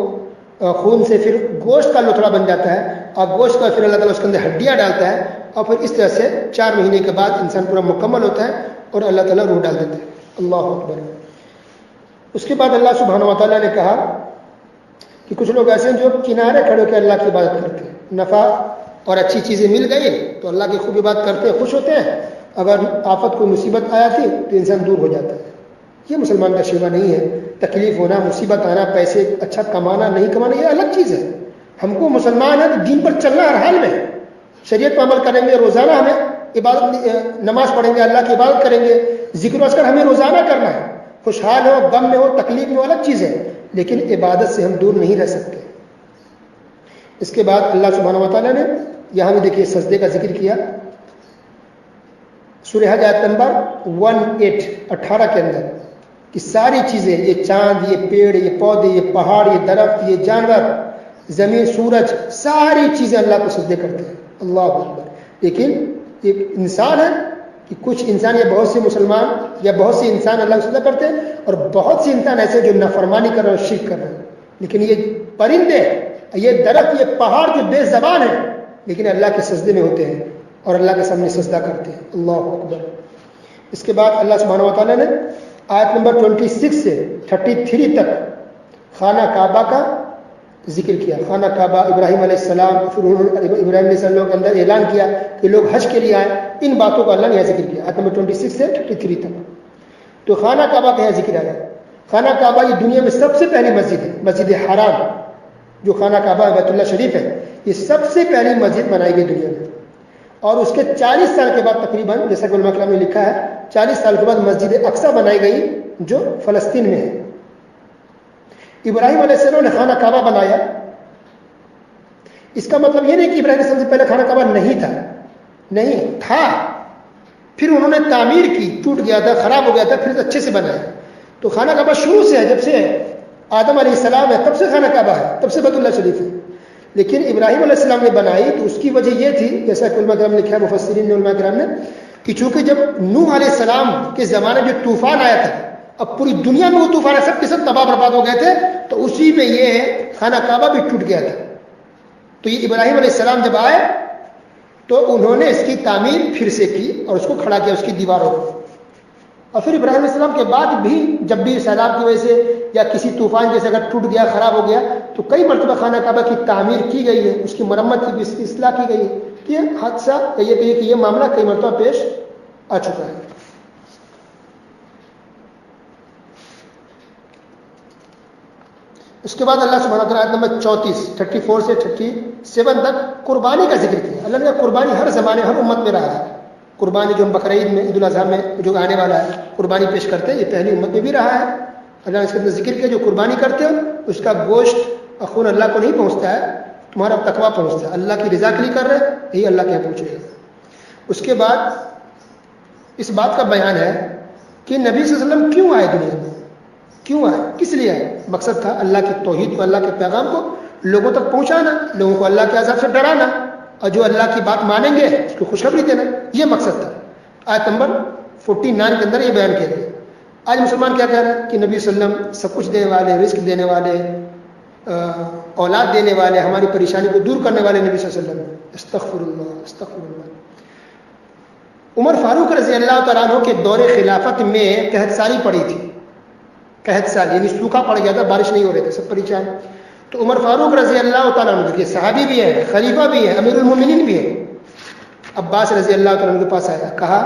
خون سے پھر گوشت کا لوتھڑا بن جاتا ہے، اور گوشت کا پھر اللہ تعالیٰ اس کے اندر ہڈیاں ڈالتا ہے، اور پھر اس طرح سے 4 مہینے کے بعد انسان پورا مکمل ہوتا ہے اور اللہ تعالیٰ روح ڈال دیتے ہیں۔ اللہ اکبر۔ اس کے بعد اللہ سبحانہ و تعالیٰ نے کہا کہ کچھ لوگ ایسے ہیں جو کنارے کھڑے ہو کے اللہ کی عبادت کرتے ہیں، نفع اور اچھی چیزیں مل گئی تو اللہ کی خوب عبادت کرتے ہیں، خوش ہوتے ہیں، اگر آفت کوئی مصیبت آیا تھی تو انسان دور ہو جاتا ہے۔ یہ مسلمان کا شیوا نہیں ہے۔ تکلیف ہونا، مصیبت آنا، پیسے اچھا کمانا نہیں کمانا یہ الگ چیز ہے۔ ہم کو مسلمان ہے تو دین پر چلنا ہر حال میں، شریعت پر عمل کریں گے، روزانہ ہمیں عبادت نماز پڑھیں گے، اللہ کی عبادت کریں گے، ذکر و اذکار ہمیں روزانہ کرنا ہے، خوشحال ہو، غم میں ہو، تکلیف میں ہو، الگ چیز ہے، لیکن عبادت سے ہم دور نہیں رہ سکتے۔ اس کے بعد اللہ سبحانہ و تعالیٰ نے یہاں بھی دیکھیے سجدے کا ذکر کیا، سورہ حج آیت نمبر 18 کے اندر کہ ساری چیزیں، یہ چاند، یہ پیڑ، یہ پودے، یہ پہاڑ، یہ درخت، یہ جانور، زمین، سورج، ساری چیزیں اللہ کو سجدے کرتے ہیں۔ اللہ اکبر۔ لیکن ایک انسان ہے کہ کچھ انسان یا بہت سے مسلمان یا بہت سے انسان اللہ کو سجدہ کرتے ہیں، اور بہت سے انسان ایسے جو نافرمانی کر رہے ہیں، شرک کر رہے ہیں۔ لیکن یہ پرندے، یہ درخت، یہ پہاڑ جو بے زبان ہیں لیکن اللہ کے سجدے میں ہوتے ہیں اور اللہ کے سامنے سجدہ کرتے ہیں۔ اللہ اکبر۔ اس کے بعد اللہ سبحانہ و تعالیٰ نے آیت نمبر 26 سے 33 تک خانہ کعبہ کا ذکر کیا۔ خانہ کعبہ، ابراہیم علیہ السلام، پھر انہوں نے ابراہیم علیہ السلام کے اندر اعلان کیا کہ لوگ حج کے لیے آئیں، ان باتوں کا اللہ نے یہاں ذکر کیا آیت نمبر 26 سے 33 تک۔ تو خانہ کعبہ کا یہاں ذکر آیا۔ خانہ کعبہ یہ دنیا میں سب سے پہلی مسجد ہے، مسجد حرام جو خانہ کعبہ بیت اللہ شریف ہے، یہ سب سے پہلی مسجد بنائی گئی دنیا میں، اور اس کے 40 سال کے بعد تقریباً، جیسا کہ علماء کرام نے لکھا ہے، 40 سال کے بعد مسجد اقصیٰ بنائی گئی جو فلسطین میں ہے۔ ابراہیم علیہ السلام نے خانہ کعبہ بنایا، اس کا مطلب یہ نہیں کہ ابراہیم علیہ السلام سے پہلے خانہ کعبہ نہیں تھا، نہیں تھا، پھر انہوں نے تعمیر کی، ٹوٹ گیا تھا، خراب ہو گیا تھا، پھر اچھے سے بنایا۔ تو خانہ کعبہ شروع سے ہے، جب سے آدم علیہ السلام ہے تب سے خانہ کعبہ ہے، تب سے بیت اللہ شریف ہے۔ لیکن ابراہیم علیہ السلام نے بنائی تو اس کی وجہ یہ تھی، جیسا کہ علماء کرام نے لکھا ہے، مفسرین نے، علماء کرام نے، کہ چونکہ جب نوح علیہ السلام کے زمانے جو طوفان آیا تھا، اب پوری دنیا میں وہ طوفان سب کے سب تباہ برباد ہو گئے تھے، تو اسی میں یہ خانہ کعبہ بھی ٹوٹ گیا تھا۔ تو یہ ابراہیم علیہ السلام جب آئے تو انہوں نے اس کی تعمیر پھر سے کی اور اس کو کھڑا کیا، اس کی دیواروں کو۔ اور پھر ابراہیم علیہ السلام کے بعد بھی جب بھی سیلاب کی وجہ سے یا کسی طوفان جیسے اگر ٹوٹ گیا، خراب ہو گیا، تو کئی مرتبہ خانہ کعبہ کی تعمیر کی گئی ہے، اس کی مرمت کی، اس کی اصلاح کی گئی ہے۔ یہ حادثہ یہ کہیے کہ یہ معاملہ کئی مرتبہ پیش آ چکا ہے۔ اس کے بعد اللہ سبحانہ وتعالیٰ آیت نمبر 34 سے 37 تک قربانی کا ذکر کیا۔ اللہ نے کہا قربانی ہر زمانے، ہر امت میں رہا ہے۔ قربانی جو ہم بقرعید میں، عید الاضحیٰ میں جو آنے والا ہے قربانی پیش کرتے ہیں، یہ پہلی امت میں بھی رہا ہے۔ اللہ نے اس کے اندر ذکر کیا جو قربانی کرتے ہو اس کا گوشت اور خون اللہ کو نہیں پہنچتا ہے، تمہارا تقویٰ پہنچتا ہے، اللہ کی رضا کے لیے کر رہے یہی اللہ کے یہاں پہنچے گا۔ اس کے بعد اس بات کا بیان ہے کہ نبی صلی اللہ علیہ وسلم کیوں آئے دنیا میں، کیوں آئے، کس لیے آئے؟ مقصد تھا اللہ کی توحید کو، اللہ کے پیغام کو لوگوں تک پہنچانا، لوگوں کو اللہ کے عذاب سے ڈرانا، اور جو اللہ کی بات مانیں گے اس کو خوشخبری دینا، یہ مقصد تھا۔ آیت نمبر 49 کے اندر یہ بیان کیا گیا۔ آج مسلمان کیا کہہ رہے ہیں کہ نبی صلی اللہ علیہ وسلم سب کچھ دینے والے، رزق دینے والے، اولاد دینے والے، ہماری پریشانی کو دور کرنے والے نبی صلی اللہ علیہ وسلم۔ استغفر اللہ، استغفر اللہ۔ عمر فاروق رضی اللہ تعالیٰ عنہ کے دور خلافت میں قحط سالی پڑی تھی، قحط سال یعنی سوکھا پڑ گیا تھا، بارش نہیں ہو رہے تھے، سب پریشان۔ تو عمر فاروق رضی اللہ تعالیٰ عنہ کے صحابی بھی ہیں، خلیفہ بھی ہیں، امیر المومنین بھی ہیں، عباس رضی اللہ تعالیٰ عنہ کے پاس آیا، کہا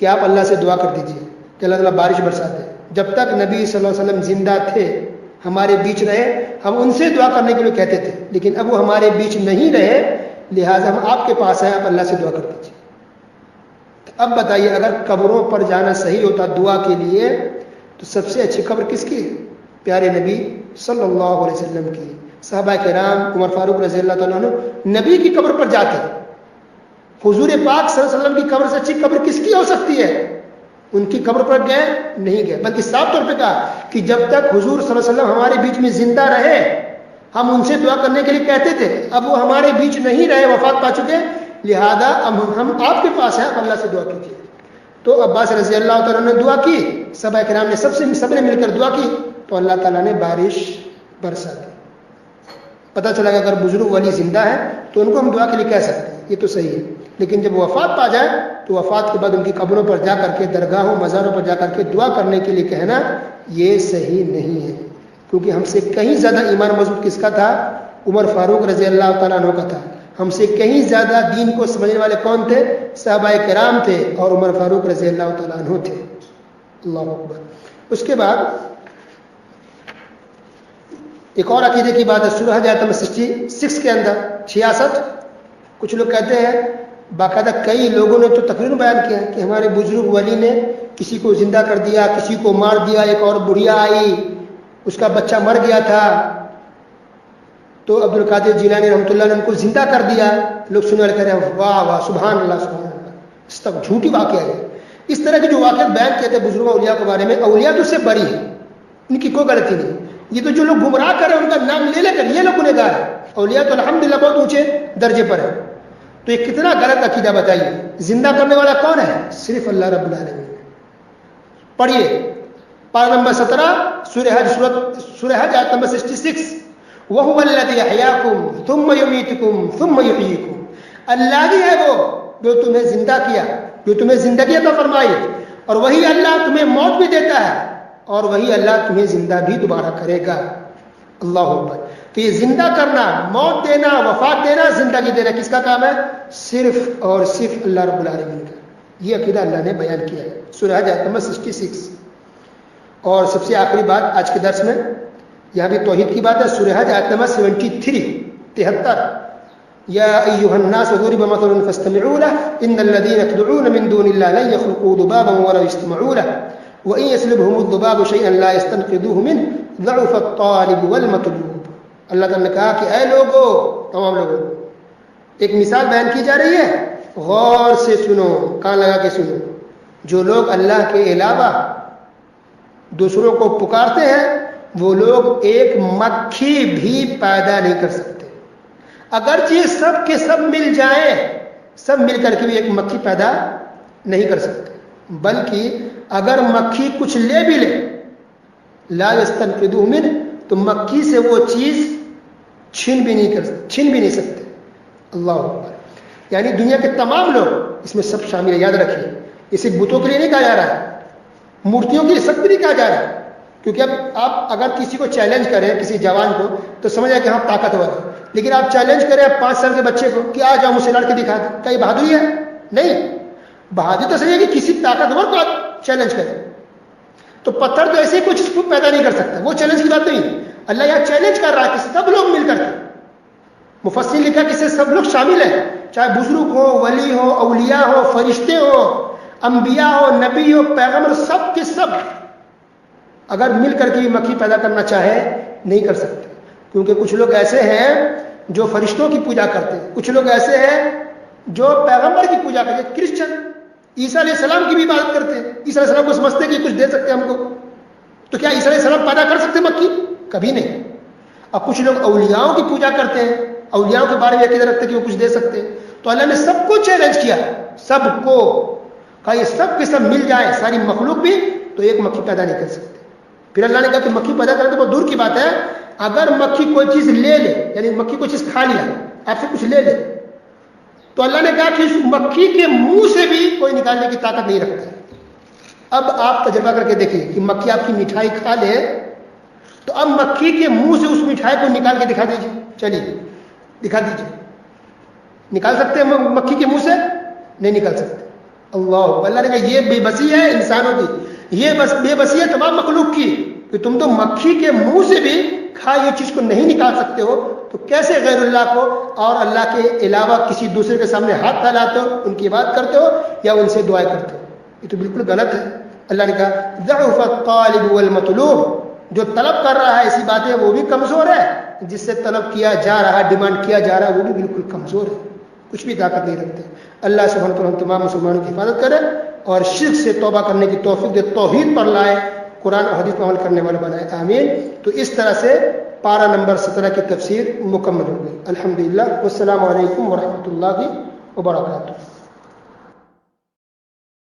کہ آپ اللہ سے دعا کر دیجیے کہ اللہ تعالیٰ بارش برسا دے۔ جب تک نبی صلی اللہ علیہ وسلم زندہ تھے، ہمارے بیچ رہے، ہم ان سے دعا کرنے کے لیے کہتے تھے، لیکن اب وہ ہمارے بیچ نہیں رہے، لہٰذا ہم آپ کے پاس آئے، آپ اللہ سے دعا کر دیجیے۔ اب بتائیے اگر قبروں پر جانا صحیح ہوتا دعا کے لیے تو سب سے اچھی قبر کس کی ہے؟ پیارے نبی صلی اللہ علیہ وسلم کی۔ صحابہ کرام، عمر فاروق رضی اللہ تعالیٰ عنہ نبی کی قبر پر جاتے، حضور پاک صلی اللہ علیہ وسلم کی قبر سے اچھی قبر کس کی ہو سکتی ہے؟ ان کی قبر پر گئے نہیں گئے، بلکہ صاف طور پہ کہا کہ جب تک حضور صلی اللہ علیہ وسلم ہمارے بیچ میں زندہ رہے ہم ان سے دعا کرنے کے لیے کہتے تھے، اب وہ ہمارے بیچ نہیں رہے، وفات پا چکے، لہذا ہم آپ کے پاس ہیں، اللہ سے دعا کیجیے۔ تو عباس رضی اللہ تعالیٰ نے دعا کی، صحابہ کرام نے سب نے مل کر دعا کی، تو اللہ تعالیٰ نے بارش برسا دی. پتہ چلا کہ اگر بزرگ ولی زندہ ہے تو ان کو ہم دعا کے لیے کہہ سکتے ہیں، یہ تو صحیح ہے. لیکن جب وفات پا جائے تو وفات کے بعد ان کی قبروں پر جا کر کے، درگاہوں مزاروں پر جا کر کے دعا کرنے کے لیے کہنا یہ صحیح نہیں ہے. کیونکہ ہم سے کہیں زیادہ ایمان مضبوط کس کا تھا؟ عمر فاروق رضی اللہ تعالیٰ عنہ کا تھا. ہم سے کہیں زیادہ دین کو سمجھنے والے کون تھے؟ صحابہ کرام تھے، اور عمر فاروق رضی اللہ تعالیٰ عنہ تھے. اللہ اکبر. اس کے بعد ایک اور عقیدے کی بات ہے. سورہ حج آیت نمبر 66 کے اندر 66 کچھ لوگ کہتے ہیں، باقاعدہ کئی لوگوں نے تو تقریر بیان کیا کہ ہمارے بزرگ ولی نے کسی کو زندہ کر دیا، کسی کو مار دیا. ایک اور بڑھیا آئی، اس کا بچہ مر گیا تھا تو عبد القادر جیلانی رحمۃ اللہ نے ان کو زندہ کر دیا. لوگ سننے والے کہہ رہے ہیں واہ واہ سبحان اللہ سبحان اللہ. اس تک جھوٹی واقعہ ہے. اس طرح کے جو واقعات بیان کہتے ہیں بزرگوں اولیاء کے بارے میں، اولیاء تو اس سے بری ہے، ان کی کوئی غلطی نہیں. یہ تو جو لوگ گمراہ کر رہے ہیں ان کا نام لے لے کر یہ لوگ گنہگار ہیں. اولیاء تو الحمدللہ بہت اونچے درجے پر ہے. تو یہ کتنا غلط عقیدہ بتائیے. زندہ کرنے والا کون ہے؟ صرف اللہ رب العالمین. پڑھیے پارہ نمبر 17 سورہ حج آیت نمبر 66. وَهُوَ الَّذِي أَحْيَاكُمْ ثُمَّ يُمِيتُكُمْ ثُمَّ يُحْيِيكُمْ. اللہ ہی ہے وہ جو تمہیں زندہ کیا، جو تمہیں زندگی عطا فرمائی، اور وہی اللہ تمہیں موت بھی دیتا ہے، اور وہی اللہ تمہیں زندہ بھی دوبارہ کرے گا. اللہ اکبر. تو یہ زندہ کرنا، موت دینا، وفات دینا، زندگی دینا کس کا کام ہے؟ صرف اور صرف اللہ رب العالمین کا. یہ عقیدہ اللہ نے بیان کیا ہے سورہ حج آیت نمبر 66. اور سب سے آخری بات آج کے درس میں، یہاں بھی توحید کی بات ہے. سورہ حج آیت نمبر 73 یا ایھا الناس ضرب مثل فاستمعوا له ان الذين تدعون من دون الله لن يخلقوا ذبابا ولو يجتمعوا له وان يسلبهم الذباب شيئا لا يستنقذوه منه ضعف الطالب والمطلوب. اللہ تعالیٰ نے کہا کہ اے لوگوں، تمام لوگوں، ایک مثال بیان کی جا رہی ہے، غور سے سنو، کان لگا کے سنو. جو لوگ اللہ کے علاوہ دوسروں کو پکارتے ہیں وہ لوگ ایک مکھی بھی پیدا نہیں کر سکتے. اگرچہ سب کے سب مل جائیں، سب مل کر کے بھی ایک مکھی پیدا نہیں کر سکتے. بلکہ اگر مکھی کچھ لے بھی لے، لا یستنقذوہ منہ، تو مکھی سے وہ چیز چھین بھی نہیں سکتے. اللہ اکبر. یعنی دنیا کے تمام لوگ اس میں سب شامل ہے. یاد رکھیے، یہ صرف بتوں کے لیے نہیں کہا جا رہا ہے، مورتیوں کے لیے سب بھی نہیں کہا جا رہا ہے. کیونکہ اب آپ اگر کسی کو چیلنج کریں، کسی جوان کو، تو سمجھ آئے کہ ہاں طاقتور ہے. لیکن آپ چیلنج کریں 5 سال کے بچے کو کہ آ جاؤ مجھ سے لڑ کے دکھا دیں، کیا یہ بہادری ہے؟ نہیں. بہادری تو صحیح ہے کہ کسی طاقتور کو آپ چیلنج کریں. تو پتھر تو ایسے ہی کچھ پیدا نہیں کر سکتا، وہ چیلنج کی بات نہیں. اللہ یہاں چیلنج کر رہا ہے کہ سب لوگ مل کر کے. مفسرین لکھا کہ سب لوگ شامل ہیں، چاہے بزرگ ہو، ولی ہو، اولیاء ہو، فرشتے ہو، انبیاء ہو، نبی ہو، پیغمبر، سب کے سب اگر مل کر کے مکھی پیدا کرنا چاہے نہیں کر سکتے. کیونکہ کچھ لوگ ایسے ہیں جو فرشتوں کی پوجا کرتے ہیں، کچھ لوگ ایسے ہیں جو پیغمبر کی پوجا کرتے ہیں. کرسچن عیسیٰ علیہ السلام کی بھی عبادت کرتے ہیں. عیسیٰ علیہ السلام کو سمجھتے ہیں کہ کچھ دے سکتے ہیں ہم کو. تو کیا عیسیٰ علیہ السلام پیدا کر سکتے ہیں مکھی؟ کبھی نہیں. اب کچھ لوگ اولیاؤں کی پوجا کرتے ہیں، اولیاؤں کے بارے میں عقیدہ رکھتے ہیں کہ وہ کچھ دے سکتے ہیں. تو اللہ نے سب کو چیلنج کیا، سب کو کہا یہ سب کے سب مل جائیں، ساری مخلوق بھی، تو ایک مکھی پیدا نہیں کر سکتے. پھر اللہ نے کہا کہ مکھی پیدا کرنا تو بہت دور کی بات ہے. اگر مکھی کوئی چیز لے لے، یعنی مکھی کوئی چیز کھا لیا، آپ سے کچھ لے لے، تو اللہ نے کہا کہ اس مکھی کے منہ سے بھی کوئی نکالنے کی طاقت نہیں رکھتا ہے. اب آپ تجربہ کر کے دیکھیے کہ مکھی آپ کی مٹھائی کھا لے، تو اب مکھی کے منہ سے اس مٹھائی کو نکال کے دکھا دیجیے. چلیے دکھا دیجیے. نکال سکتے ہیں مکھی کے منہ سے؟ نہیں نکال سکتے. اللہ نے کہا یہ بے بسی ہے انسانوں کی، یہ بس بے بسی ہے تمام مخلوق کی، کہ تم تو مکھی کے منہ سے بھی کھائی ہوئی چیز کو نہیں نکال سکتے ہو، تو کیسے غیر اللہ کو اور اللہ کے علاوہ کسی دوسرے کے سامنے ہاتھ پھیلاتے ہو، ان کی عبادت کرتے ہو یا ان سے دعائیں کرتے ہو؟ یہ تو بالکل غلط ہے. اللہ نے کہا ضعف الطالب والمطلوب، جو طلب کر رہا ہے ایسی باتیں وہ بھی کمزور ہے، جس سے طلب کیا جا رہا ہے، ڈیمانڈ کیا جا رہا ہے، وہ بھی بالکل کمزور ہے، کچھ بھی طاقت نہیں رکھتے. اللہ سبحانہ وتعالی ہم تمام مسلمانوں کی حفاظت کرے اور شرک سے توبہ کرنے کی توفیق دے، توحید پر لائے، قرآن اور حدیث پر عمل کرنے والے بنائے. آمین. تو اس طرح سے پارہ نمبر 17 کی تفسیر مکمل ہو گئی. الحمدللہ. والسلام علیکم ورحمۃ اللہ وبرکاتہ.